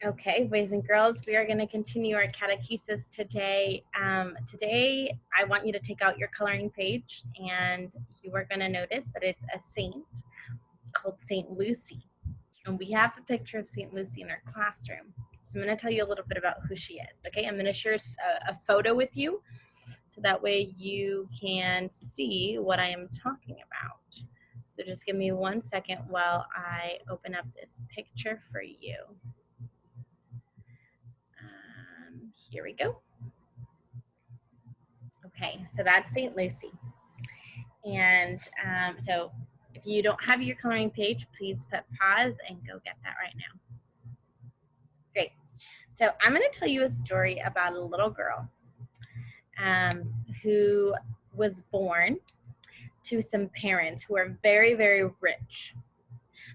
Okay, boys and girls, we are going to continue our catechesis today. Today, I want you to take out your coloring page, and you are going to notice that it's a saint called Saint Lucy. And we have the picture of Saint Lucy in our classroom. So I'm going to tell you a little bit about who she is. Okay, I'm going to share a photo with you so that way you can see what I am talking about. So just give me 1 second while I open up this picture for you. Here we go. Okay, so that's St. Lucy. And so if you don't have your coloring page, please put pause and go get that right now. Great. So I'm going to tell you a story about a little girl who was born to some parents who are very, very rich.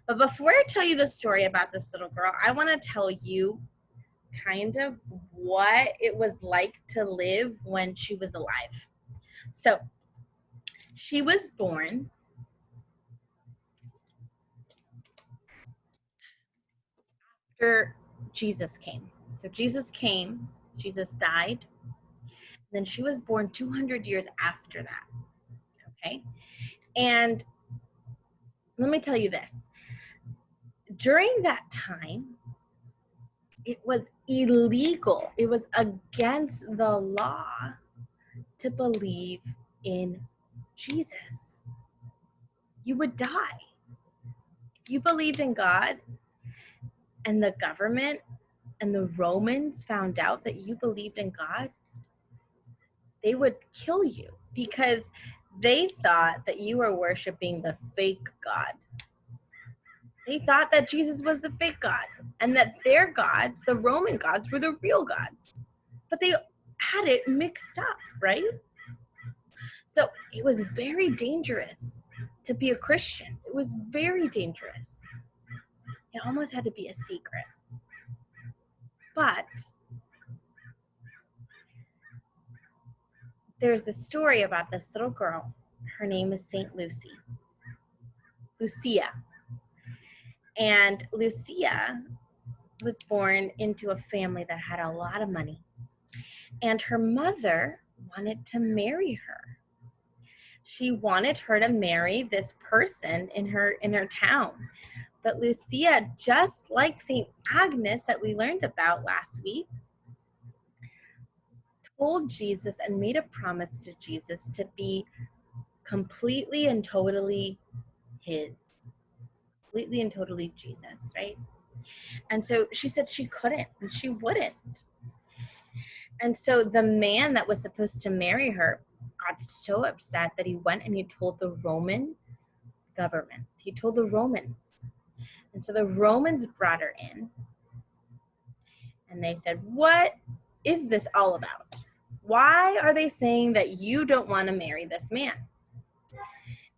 But before I tell you the story about this little girl, I want to tell you kind of what it was like to live when she was alive. So she was born after Jesus came. So Jesus came, Jesus died, and then she was born 200 years after that. Okay? And let me tell you this. During that time, it was illegal. It was against the law to believe in Jesus. You would die. If you believed in God and the government and the Romans found out that you believed in God, they would kill you because they thought that you were worshiping the fake God. They thought that Jesus was the fake God and that their gods, the Roman gods, were the real gods. But they had it mixed up, right? So it was very dangerous to be a Christian. It was very dangerous. It almost had to be a secret. But there's a story about this little girl. Her name is Saint Lucy. Lucia. And Lucia was born into a family that had a lot of money. And her mother wanted to marry her. She wanted her to marry this person in her town. But Lucia, just like St. Agnes that we learned about last week, told Jesus and made a promise to Jesus to be completely and totally his. Completely and totally Jesus, right? And so she said she couldn't and she wouldn't. And so the man that was supposed to marry her got so upset that he went and he told the Roman government. He told the Romans. And so the Romans brought her in and they said, "What is this all about? Why are they saying that you don't want to marry this man?"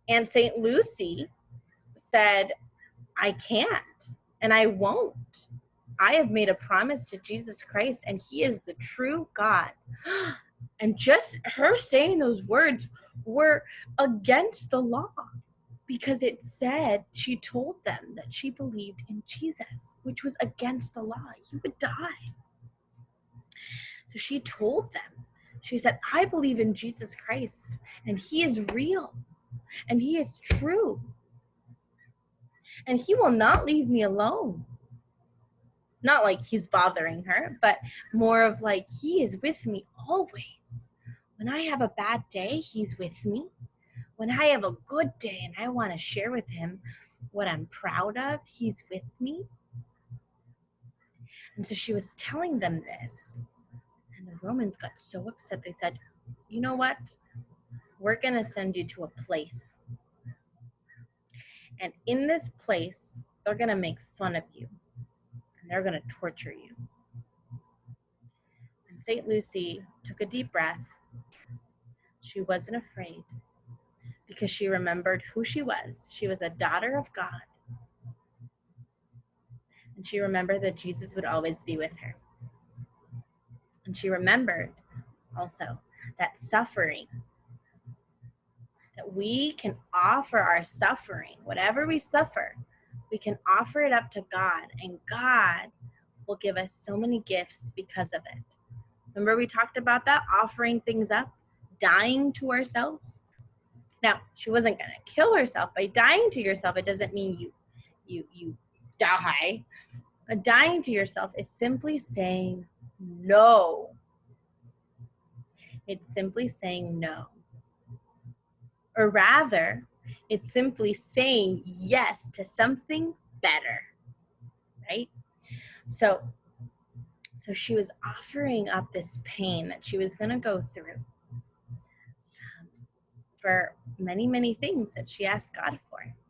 And St. Lucy said, "I can't and I won't. I have made a promise to Jesus Christ and he is the true God." And just her saying those words were against the law because it said she told them that she believed in Jesus, which was against the law. You would die. So she told them, she said, "I believe in Jesus Christ and he is real and he is true and he will not leave me alone." Not like he's bothering her, but more of like, he is with me always. When I have a bad day, he's with me. When I have a good day and I want to share with him what I'm proud of, he's with me. And so she was telling them this. And the Romans got so upset. They said, "You know what? We're going to send you to a place. And in this place, they're going to make fun of you. And they're going to torture you." And St. Lucy took a deep breath. She wasn't afraid because she remembered who she was. She was a daughter of God. And she remembered that Jesus would always be with her. And she remembered also that suffering, that we can offer our suffering, whatever we suffer, we can offer it up to God, and God will give us so many gifts because of it. Remember we talked about that, offering things up, dying to ourselves? Now, she wasn't going to kill herself. By dying to yourself, it doesn't mean you die. But dying to yourself is simply saying no. It's simply saying no. Or rather, it's simply saying yes to something better, right? So she was offering up this pain that she was going to go through for many, many things that she asked God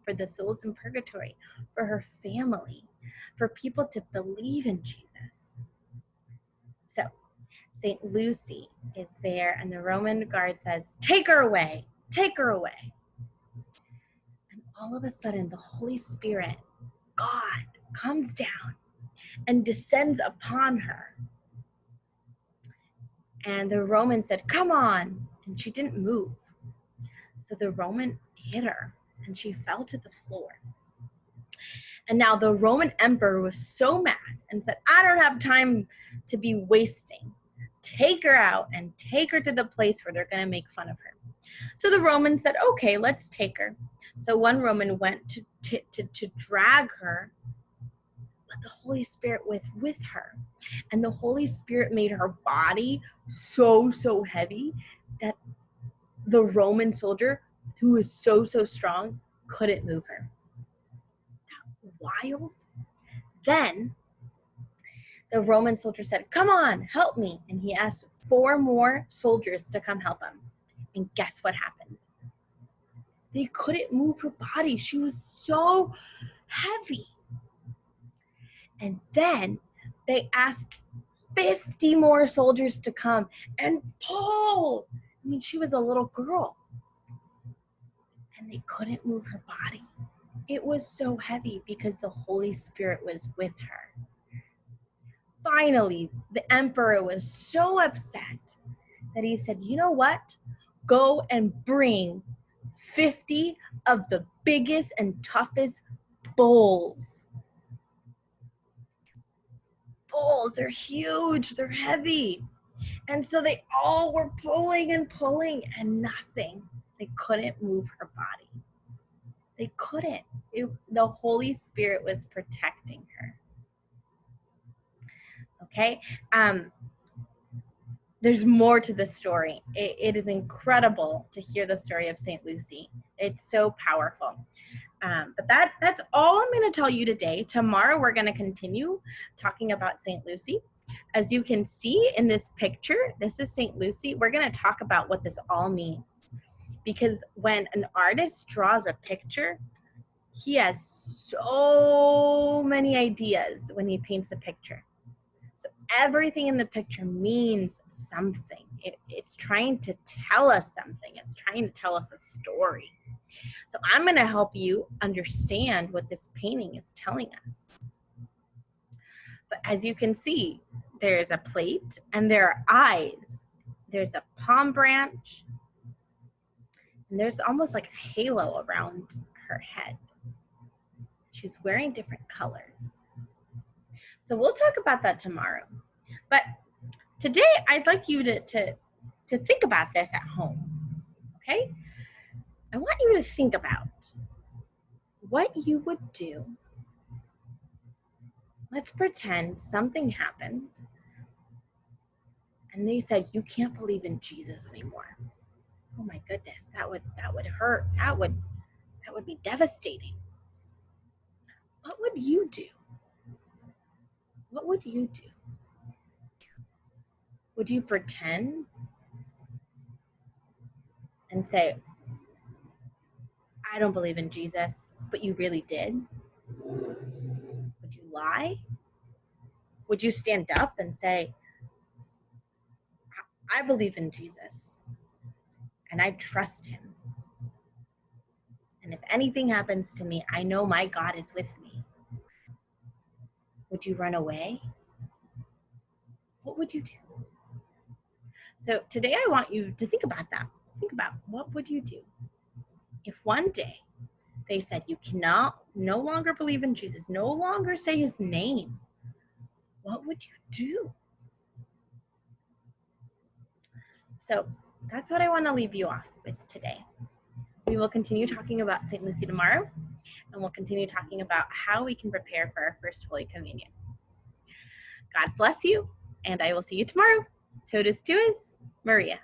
for the souls in purgatory, for her family, for people to believe in Jesus. So St. Lucy is there, and the Roman guard says, "Take her away, take her away." And all of a sudden, the Holy Spirit, God, comes down and descends upon her. And the Roman said, "Come on." And she didn't move. So the Roman hit her, and she fell to the floor. And now the Roman emperor was so mad and said, "I don't have time to be wasting. Take her out and take her to the place where they're going to make fun of her." So the Romans said, "Okay, let's take her." So one Roman went to drag her, but the Holy Spirit was with her. And the Holy Spirit made her body so heavy that the Roman soldier, who was so strong, couldn't move her. Wild. Then the Roman soldier said, "Come on, help me." And he asked 4 more soldiers to come help him. And guess what happened? They couldn't move her body. She was so heavy. And then they asked 50 more soldiers to come and pull. I mean, she was a little girl. And they couldn't move her body. It was so heavy because the Holy Spirit was with her. Finally, the emperor was so upset that he said, "You know what? Go and bring 50 of the biggest and toughest bulls." Bulls, they're huge, they're heavy. And so they all were pulling and pulling and nothing. They couldn't move her body. They couldn't. The Holy Spirit was protecting her. Okay? There's more to the story. It is incredible to hear the story of St. Lucy. It's so powerful. But that's all I'm going to tell you today. Tomorrow we're going to continue talking about St. Lucy. As you can see in this picture, this is St. Lucy. We're going to talk about what this all means. Because when an artist draws a picture, he has so many ideas when he paints a picture. So everything in the picture means something. It's trying to tell us something. It's trying to tell us a story. So I'm going to help you understand what this painting is telling us. But as you can see, there's a plate and there are eyes. There's a palm branch. And there's almost like a halo around her head. She's wearing different colors. So we'll talk about that tomorrow. But today I'd like you to think about this at home, okay? I want you to think about what you would do. Let's pretend something happened and they said, "You can't believe in Jesus anymore." Oh my goodness, that would hurt. That would be devastating. What would you do? What would you do? Would you pretend and say, "I don't believe in Jesus," but you really did? Would you lie? Would you stand up and say, "I believe in Jesus and I trust him. And if anything happens to me, I know my God is with me"? Would you run away? What would you do? So today I want you to think about that. Think about, what would you do if one day they said you cannot no longer believe in Jesus, no longer say his name? what would you do? So that's what I want to leave you off with today. We will continue talking about St. Lucy tomorrow, and we'll continue talking about how we can prepare for our First Holy Communion. God bless you, and I will see you tomorrow. Totus tuus, Maria.